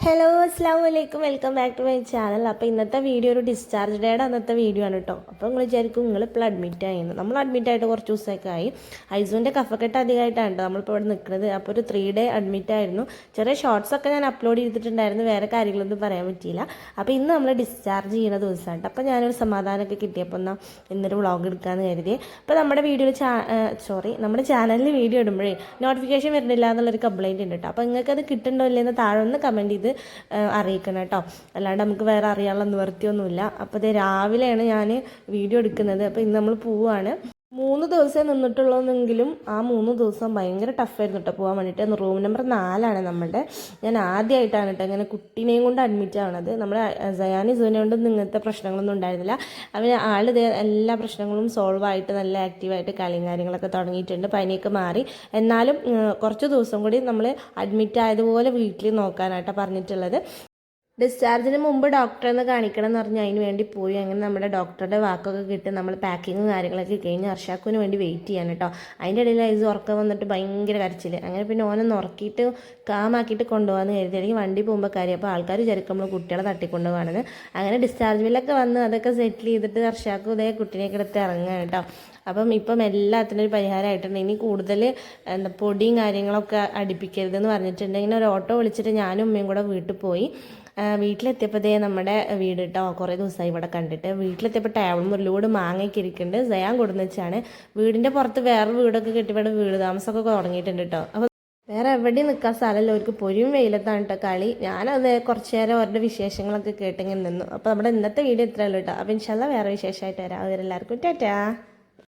Hello അസ്സാം വലൈക്കും welcome back to my channel. അപ്പോൾ ഇന്നത്തെ വീഡിയോ ഒരു ഡിസ്ചാർജ് ഡേയുടെ അന്നത്തെ വീഡിയോ ആണ് കേട്ടോ. അപ്പോൾ നിങ്ങൾ വിചാരിക്കും നിങ്ങൾ ഇപ്പോൾ അഡ്മിറ്റ് ആയിരുന്നു. നമ്മൾ അഡ്മിറ്റ് ആയിട്ട് കുറച്ച് ദിവസമൊക്കെ ആയി. ഐസുവിൻ്റെ കഫക്കെട്ട് അധികമായിട്ടാണ് കേട്ടോ നമ്മളിപ്പോൾ ഇവിടെ നിൽക്കുന്നത്. അപ്പോൾ ഒരു 3 ഡേ അഡ്മിറ്റ് ആയിരുന്നു. ചെറിയ ഷോർട്സൊക്കെ ഞാൻ അപ്ലോഡ് ചെയ്തിട്ടുണ്ടായിരുന്നു, വേറെ കാര്യങ്ങളൊന്നും പറയാൻ പറ്റിയില്ല. അപ്പോൾ ഇന്ന് നമ്മൾ ഡിസ്ചാർജ് ചെയ്യുന്ന ദിവസമാണ്. അപ്പോൾ ഞാനൊരു സമാധാനമൊക്കെ കിട്ടിയപ്പോൾ എന്നാൽ ഇന്നൊരു വ്ളോഗ് എടുക്കാമെന്ന് കരുതി. അപ്പോൾ നമ്മുടെ നമ്മുടെ ചാനലിൽ വീഡിയോ ഇടുമ്പോഴേ നോട്ടിഫിക്കേഷൻ വരുന്നില്ല എന്നുള്ളൊരു കംപ്ലയിൻറ്റ് ഉണ്ട് കേട്ടോ. അപ്പോൾ നിങ്ങൾക്കത് കിട്ടുന്നുണ്ടോ ഇല്ലെന്ന് താഴെ ഒന്ന് കമൻറ്റ് ചെയ്ത് അറിയിക്കണം കേട്ടോ. അല്ലാണ്ട് നമുക്ക് വേറെ അറിയാനുള്ള നിവൃത്തിയൊന്നുമില്ല. അപ്പോൾ ഇത് രാവിലെയാണ് ഞാൻ വീഡിയോ എടുക്കുന്നത്. അപ്പോൾ ഇന്ന് നമ്മൾ പോവുകയാണ്. 3 ദിവസമേ നിന്നിട്ടുള്ളൂന്നെങ്കിലും ആ 3 ദിവസം ഭയങ്കര ടഫായിരുന്നു കേട്ടോ പോകാൻ വേണ്ടിയിട്ട്. റൂം നമ്പർ 4 നമ്മുടെ. ഞാൻ ആദ്യമായിട്ടാണ് കേട്ടോ ഇങ്ങനെ കുട്ടീനെയും കൊണ്ട് അഡ്മിറ്റ് ആവണത്. നമ്മുടെ സയാനി കൊണ്ടൊന്നും ഇങ്ങനത്തെ പ്രശ്നങ്ങളൊന്നും ഉണ്ടായിരുന്നില്ല. ആൾ എല്ലാ പ്രശ്നങ്ങളും സോൾവ് ആയിട്ട് നല്ല ആക്റ്റീവായിട്ട് കളിയും കാര്യങ്ങളൊക്കെ തുടങ്ങിയിട്ടുണ്ട്. പനിയൊക്കെ മാറി. എന്നാലും കുറച്ച് ദിവസം കൂടി നമ്മൾ അഡ്മിറ്റ് ആയതുപോലെ വീട്ടിൽ നോക്കാനായിട്ടാണ് പറഞ്ഞിട്ടുള്ളത്. ഡിസ്ചാർജിന് മുമ്പ് ഡോക്ടറെ കാണിക്കണം എന്ന് പറഞ്ഞ് അതിന് വേണ്ടി പോയി. അങ്ങനെ നമ്മുടെ ഡോക്ടറുടെ വാക്കൊക്കെ കിട്ടി നമ്മൾ പാക്കിങ്ങും കാര്യങ്ങളൊക്കെ കഴിഞ്ഞ് അർഷാക്കുവിന് വേണ്ടി വെയിറ്റ് ചെയ്യാൻ കേട്ടോ. അതിൻ്റെ ഇടയിൽ ഐസ് ഉറക്കം വന്നിട്ട് ഭയങ്കര കരച്ചിൽ. അങ്ങനെ പിന്നെ ഓനൊന്ന് ഉറക്കിയിട്ട് കാമാക്കിയിട്ട് കൊണ്ടുപോകാമെന്ന് കരുതി. അല്ലെങ്കിൽ വണ്ടി പോകുമ്പോൾ കാര്യം അപ്പോൾ ആൾക്കാർ വിചാരിക്കും നമ്മൾ കുട്ടികളെ തട്ടിക്കൊണ്ടുപോകാണെന്ന്. അങ്ങനെ ഡിസ്ചാർജ് ബില്ലൊക്കെ വന്ന് അതൊക്കെ സെറ്റിൽ ചെയ്തിട്ട് അർഷാക്കും ഇതേ കുട്ടീനെയൊക്കെ എടുത്ത് ഇറങ്ങുക കേട്ടോ. ഇപ്പം എല്ലാത്തിനും ഒരു പരിഹാരമായിട്ടുണ്ട്. ഇനി കൂടുതൽ പൊടിയും കാര്യങ്ങളൊക്കെ അടുപ്പിക്കരുതെന്ന് പറഞ്ഞിട്ടുണ്ട്. ഇങ്ങനെ ഒരു ഓട്ടോ വിളിച്ചിട്ട് ഞാനും ഉമ്മയും കൂടെ വീട്ടിൽ പോയി. വീട്ടിലെത്തിയപ്പോഴേ നമ്മുടെ വീട് കേട്ടോ കുറേ ദിവസമായി ഇവിടെ കണ്ടിട്ട്. വീട്ടിലെത്തിയപ്പോൾ ടേബിളും ഒരു ലോഡ് മാങ്ങയൊക്കെ ഇരിക്കുന്നുണ്ട്. സയാൻ കൊടുന്ന് വെച്ചാണ്. വീടിൻ്റെ പുറത്ത് വേറെ വീടൊക്കെ കെട്ടി ഇവിടെ വീട് താമസമൊക്കെ തുടങ്ങിയിട്ടുണ്ട് കേട്ടോ. അപ്പോൾ വേറെ എവിടെയും നിൽക്കാൻ സ്ഥലമല്ല, അവർക്ക് പൊരിയും വെയിലത്താണ് കേട്ടോ കളി. ഞാനത് കുറച്ച് നേരം അവരുടെ വിശേഷങ്ങളൊക്കെ കേട്ടിങ്ങനെ നിന്നു. അപ്പോൾ നമ്മുടെ ഇന്നത്തെ വീഡിയോ ഇത്രയല്ലോ കേട്ടോ. അപ്പോൾ ഇൻഷാല്ലാ വേറെ വിശേഷമായിട്ട് വരാം. അവരെല്ലാവർക്കും ടാറ്റാ.